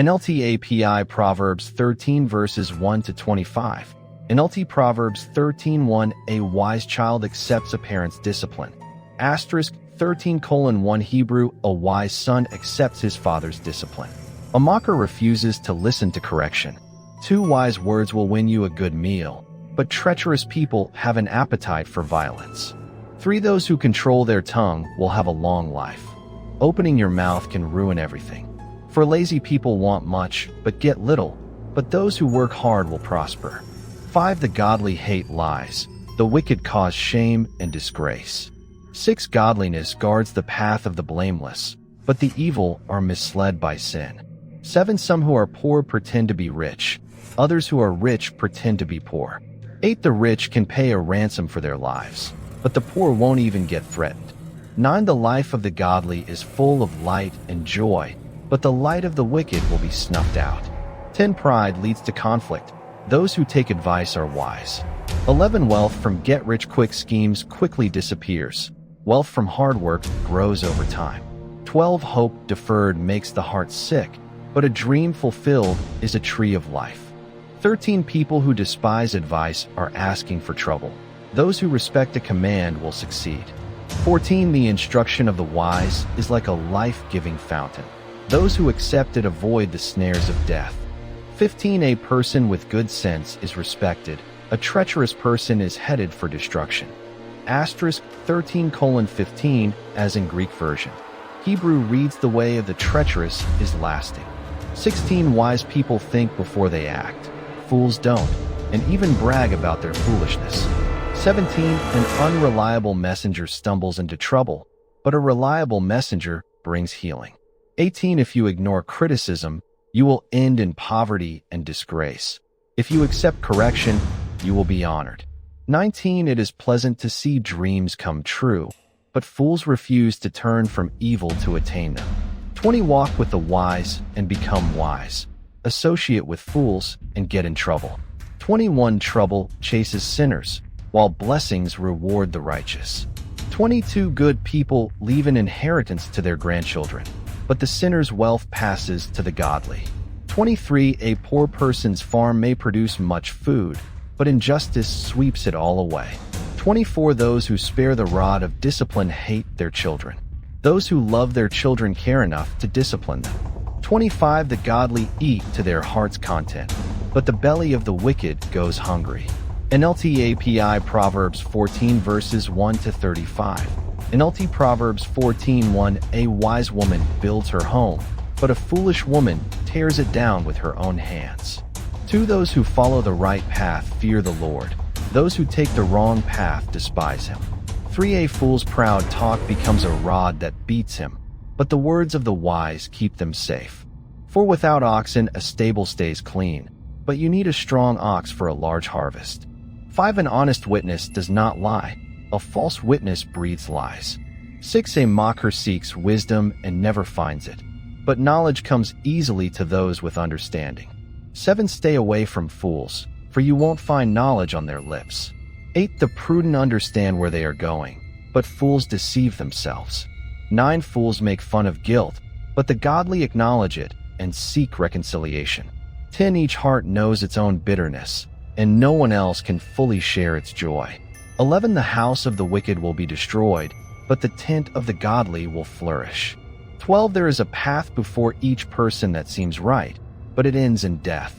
NLT API Proverbs 13 verses 1 to 25. NLT Proverbs 13:1 A wise child accepts a parent's discipline. Asterisk 13:1 Hebrew A wise son accepts his father's discipline. A mocker refuses to listen to correction. 2 wise words will win you a good meal, but treacherous people have an appetite for violence. 3 Those who control their tongue will have a long life. Opening your mouth can ruin everything. For lazy people want much, but get little, but those who work hard will prosper. 5 The godly hate lies. The wicked cause shame and disgrace. 6 Godliness guards the path of the blameless, but the evil are misled by sin. 7 Some who are poor pretend to be rich. Others who are rich pretend to be poor. 8 The rich can pay a ransom for their lives, but the poor won't even get threatened. 9 The life of the godly is full of light and joy, but the light of the wicked will be snuffed out. 10 Pride leads to conflict. Those who take advice are wise. 11 Wealth from get-rich-quick schemes quickly disappears. Wealth from hard work grows over time. 12 Hope deferred makes the heart sick, but a dream fulfilled is a tree of life. 13 People who despise advice are asking for trouble. Those who respect a command will succeed. 14 The instruction of the wise is like a life-giving fountain. Those who accept it avoid the snares of death. 15 A person with good sense is respected. A treacherous person is headed for destruction. Asterisk 13:15 as in Greek version. Hebrew reads the way of the treacherous is lasting. 16 Wise people think before they act. Fools don't, and even brag about their foolishness. 17 An unreliable messenger stumbles into trouble, but a reliable messenger brings healing. 18 If you ignore criticism, you will end in poverty and disgrace. If you accept correction, you will be honored. 19 It is pleasant to see dreams come true, but fools refuse to turn from evil to attain them. 20 Walk with the wise and become wise. Associate with fools and get in trouble. 21 Trouble chases sinners, while blessings reward the righteous. 22 Good people leave an inheritance to their grandchildren, but the sinner's wealth passes to the godly. 23 A poor person's farm may produce much food, but injustice sweeps it all away. 24 Those who spare the rod of discipline hate their children. Those who love their children care enough to discipline them. 25 The godly eat to their heart's content, but the belly of the wicked goes hungry. NLT API Proverbs 14 verses 1 to 35. NLT Proverbs 14:1 A wise woman builds her home, but a foolish woman tears it down with her own hands. 2 Those who follow the right path fear the Lord. Those who take the wrong path despise him. 3 A fool's proud talk becomes a rod that beats him, but the words of the wise keep them safe. 4 Without oxen a stable stays clean, but you need a strong ox for a large harvest. 5 An honest witness does not lie. A false witness breathes lies. 6 A mocker seeks wisdom and never finds it, but knowledge comes easily to those with understanding. 7 Stay away from fools, for you won't find knowledge on their lips. 8 The prudent understand where they are going, but fools deceive themselves. 9 Fools make fun of guilt, but the godly acknowledge it and seek reconciliation. 10 Each heart knows its own bitterness, and no one else can fully share its joy. 11 The house of the wicked will be destroyed, but the tent of the godly will flourish. 12 There is a path before each person that seems right, but it ends in death.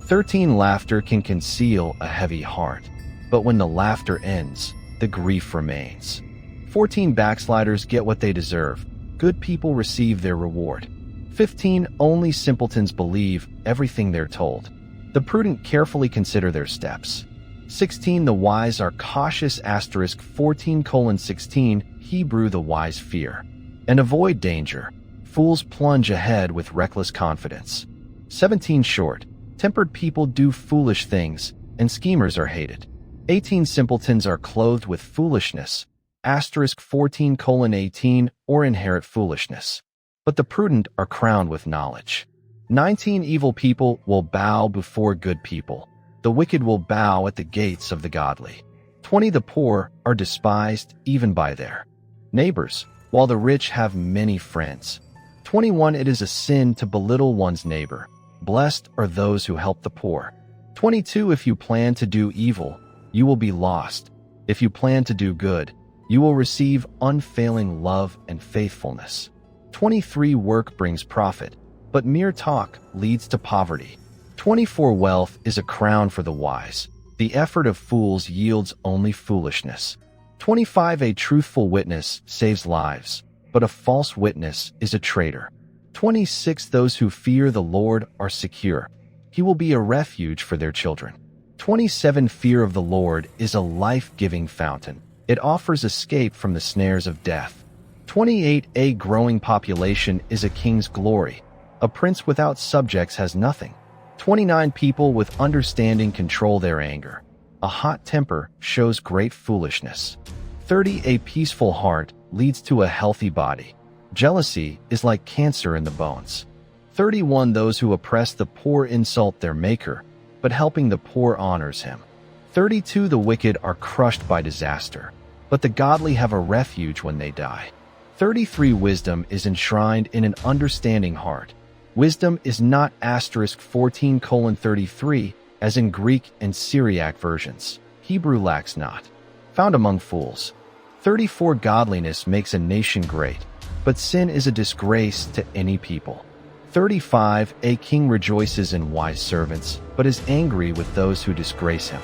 13 Laughter can conceal a heavy heart, but when the laughter ends, the grief remains. 14 Backsliders get what they deserve. Good people receive their reward. 15 Only simpletons believe everything they're told. The prudent carefully consider their steps. 16 The wise are cautious. Asterisk 14:16 Hebrew The wise fear and avoid danger. Fools plunge ahead with reckless confidence. 17 Short tempered people do foolish things, and schemers are hated. 18 Simpletons are clothed with foolishness. Asterisk 14:18 or inherit foolishness, but the prudent are crowned with knowledge. 19 Evil people will bow before good people. The wicked will bow at the gates of the godly. 20 The poor are despised even by their neighbors, while the rich have many friends. 21. It is a sin to belittle one's neighbor. Blessed are those who help the poor. 22. If you plan to do evil, you will be lost. If you plan to do good, you will receive unfailing love and faithfulness. 23. Work brings profit, but mere talk leads to poverty. 24. Wealth is a crown for the wise. The effort of fools yields only foolishness. 25. A truthful witness saves lives, but a false witness is a traitor. 26. Those who fear the Lord are secure. He will be a refuge for their children. 27. Fear of the Lord is a life-giving fountain. It offers escape from the snares of death. 28. A growing population is a king's glory. A prince without subjects has nothing. 29. People with understanding control their anger. A hot temper shows great foolishness. 30. A peaceful heart leads to a healthy body. Jealousy is like cancer in the bones. 31. Those who oppress the poor insult their maker, but helping the poor honors him. 32. The wicked are crushed by disaster, but the godly have a refuge when they die. 33. Wisdom is enshrined in an understanding heart. Wisdom is not *14:33, as in Greek and Syriac versions. Hebrew lacks not. Found among fools. 34. Godliness makes a nation great, but sin is a disgrace to any people. 35. A king rejoices in wise servants, but is angry with those who disgrace him.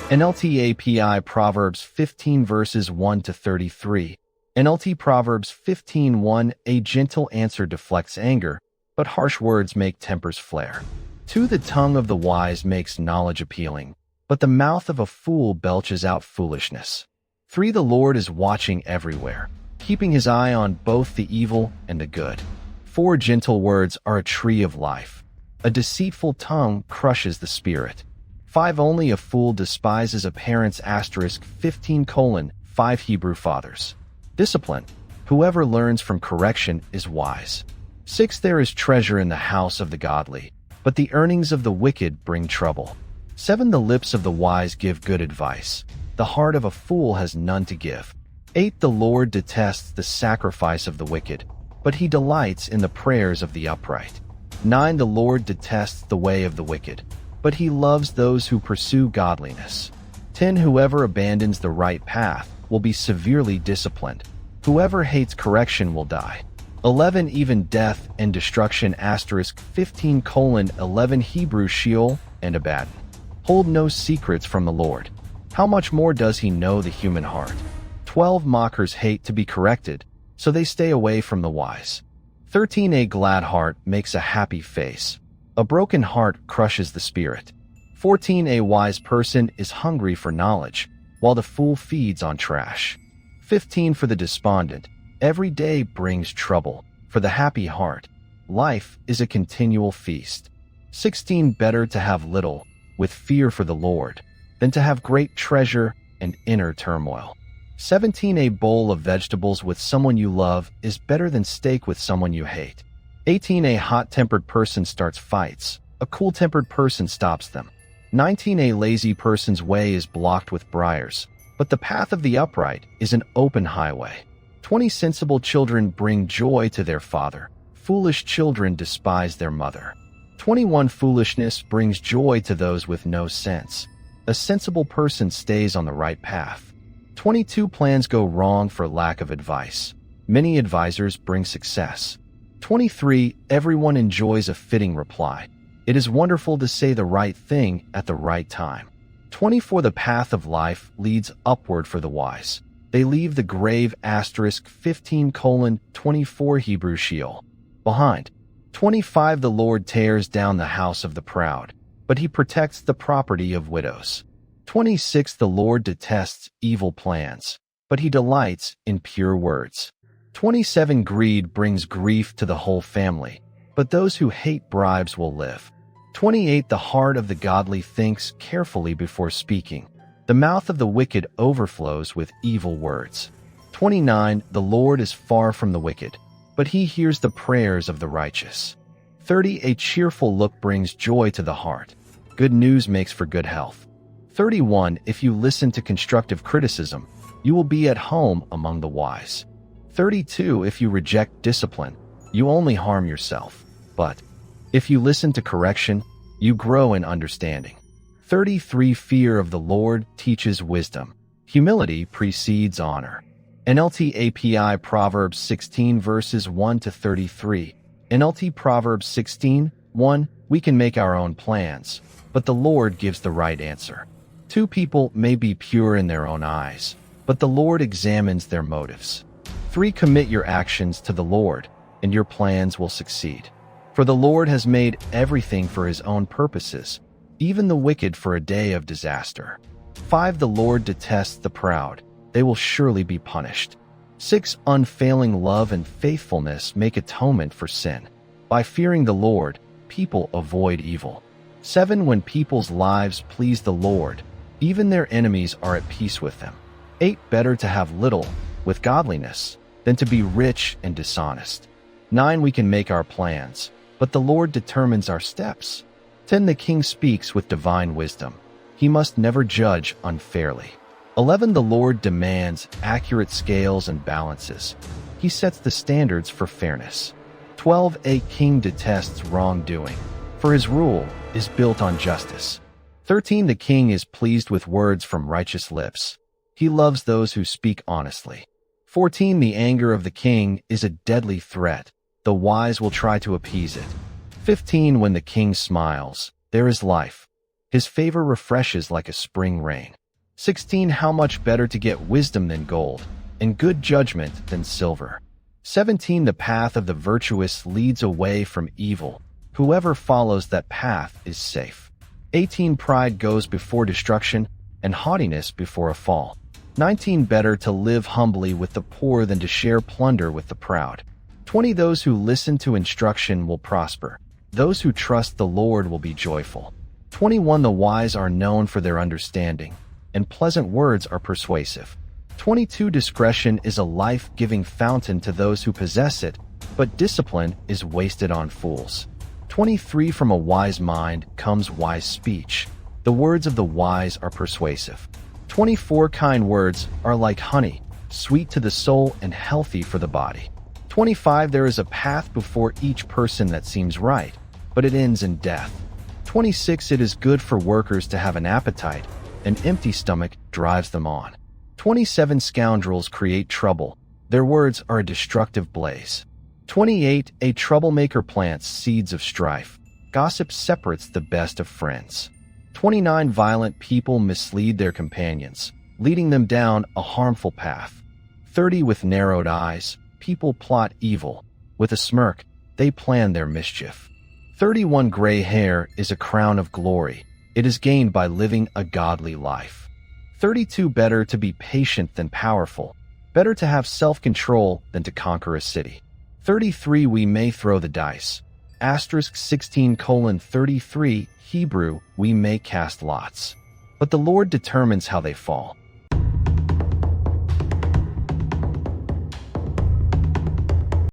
NLT API Proverbs 15 verses 1 to 33. NLT Proverbs 15:1. A gentle answer deflects anger, but harsh words make tempers flare. 2. The tongue of the wise makes knowledge appealing, but the mouth of a fool belches out foolishness. 3. The Lord is watching everywhere, keeping his eye on both the evil and the good. 4. Gentle words are a tree of life. A deceitful tongue crushes the spirit. 5. Only a fool despises a parent's *15:5 Hebrew fathers. Discipline. Whoever learns from correction is wise. 6. There is treasure in the house of the godly, but the earnings of the wicked bring trouble. 7. The lips of the wise give good advice. The heart of a fool has none to give. 8. The Lord detests the sacrifice of the wicked, but he delights in the prayers of the upright. 9. The Lord detests the way of the wicked, but he loves those who pursue godliness. 10. Whoever abandons the right path will be severely disciplined. Whoever hates correction will die. 11. Even death and destruction *15:11 Hebrew Sheol and Abaddon hold no secrets from the Lord. How much more does he know the human heart? 12. Mockers hate to be corrected, so they stay away from the wise. 13. A glad heart makes a happy face. A broken heart crushes the spirit. 14. A wise person is hungry for knowledge, while the fool feeds on trash. 15. For the despondent, every day brings trouble. For the happy heart, life is a continual feast. 16. Better to have little, with fear for the Lord, than to have great treasure and inner turmoil. 17. A bowl of vegetables with someone you love is better than steak with someone you hate. 18. A hot-tempered person starts fights. A cool-tempered person stops them. 19. A lazy person's way is blocked with briars, but the path of the upright is an open highway. 20. Sensible children bring joy to their father. Foolish children despise their mother. 21. Foolishness brings joy to those with no sense. A sensible person stays on the right path. 22. Plans go wrong for lack of advice. Many advisors bring success. 23. Everyone enjoys a fitting reply. It is wonderful to say the right thing at the right time. 24. The path of life leads upward for the wise. They leave the grave *15:24 Hebrew Sheol behind. 25. The Lord tears down the house of the proud, but he protects the property of widows. 26. The Lord detests evil plans, but he delights in pure words. 27. Greed brings grief to the whole family, but those who hate bribes will live. 28. The heart of the godly thinks carefully before speaking. The mouth of the wicked overflows with evil words. 29. The Lord is far from the wicked, but he hears the prayers of the righteous. 30. A cheerful look brings joy to the heart. Good news makes for good health. 31. If you listen to constructive criticism, you will be at home among the wise. 32. If you reject discipline, you only harm yourself. But if you listen to correction, you grow in understanding. 33 Fear of the Lord teaches wisdom. Humility precedes honor. NLT API Proverbs 16 verses 1 to 33. NLT Proverbs 16, 1. We can make our own plans, but the Lord gives the right answer. 2 people may be pure in their own eyes, but the Lord examines their motives. 3 Commit your actions to the Lord, and your plans will succeed. For the Lord has made everything for his own purposes, even the wicked for a day of disaster. 5 The Lord detests the proud. They will surely be punished. 6 Unfailing love and faithfulness make atonement for sin. By fearing the Lord, people avoid evil. 7 When people's lives please the Lord, even their enemies are at peace with them. 8 Better to have little, with godliness, than to be rich and dishonest. 9 We can make our plans, but the Lord determines our steps. 10 The king speaks with divine wisdom. He must never judge unfairly. 11 The Lord demands accurate scales and balances. He sets the standards for fairness. 12 A king detests wrongdoing, for his rule is built on justice. 13 The king is pleased with words from righteous lips. He loves those who speak honestly. 14 The anger of the king is a deadly threat. The wise will try to appease it. 15 When the king smiles, there is life. His favor refreshes like a spring rain. 16 How much better to get wisdom than gold, and good judgment than silver. 17 The path of the virtuous leads away from evil. Whoever follows that path is safe. 18 Pride goes before destruction, and haughtiness before a fall. 19 Better to live humbly with the poor than to share plunder with the proud. 20 Those who listen to instruction will prosper. Those who trust the Lord will be joyful. 21 The wise are known for their understanding, and pleasant words are persuasive. 22 Discretion is a life-giving fountain to those who possess it, but discipline is wasted on fools. 23 From a wise mind comes wise speech. The words of the wise are persuasive. 24 Kind words are like honey, sweet to the soul and healthy for the body. 25 There is a path before each person that seems right, but it ends in death. 26 It is good for workers to have an appetite. An empty stomach drives them on. 27 Scoundrels create trouble. Their words are a destructive blaze. 28 A troublemaker plants seeds of strife. Gossip separates the best of friends. 29 Violent people mislead their companions, leading them down a harmful path. 30 With narrowed eyes, people plot evil. With a smirk, they plan their mischief. 31 Gray hair is a crown of glory. It is gained by living a godly life. 32 Better to be patient than powerful. Better to have self-control than to conquer a city. 33 We may throw the dice. Asterisk 16:33 Hebrew, we may cast lots. But the Lord determines how they fall.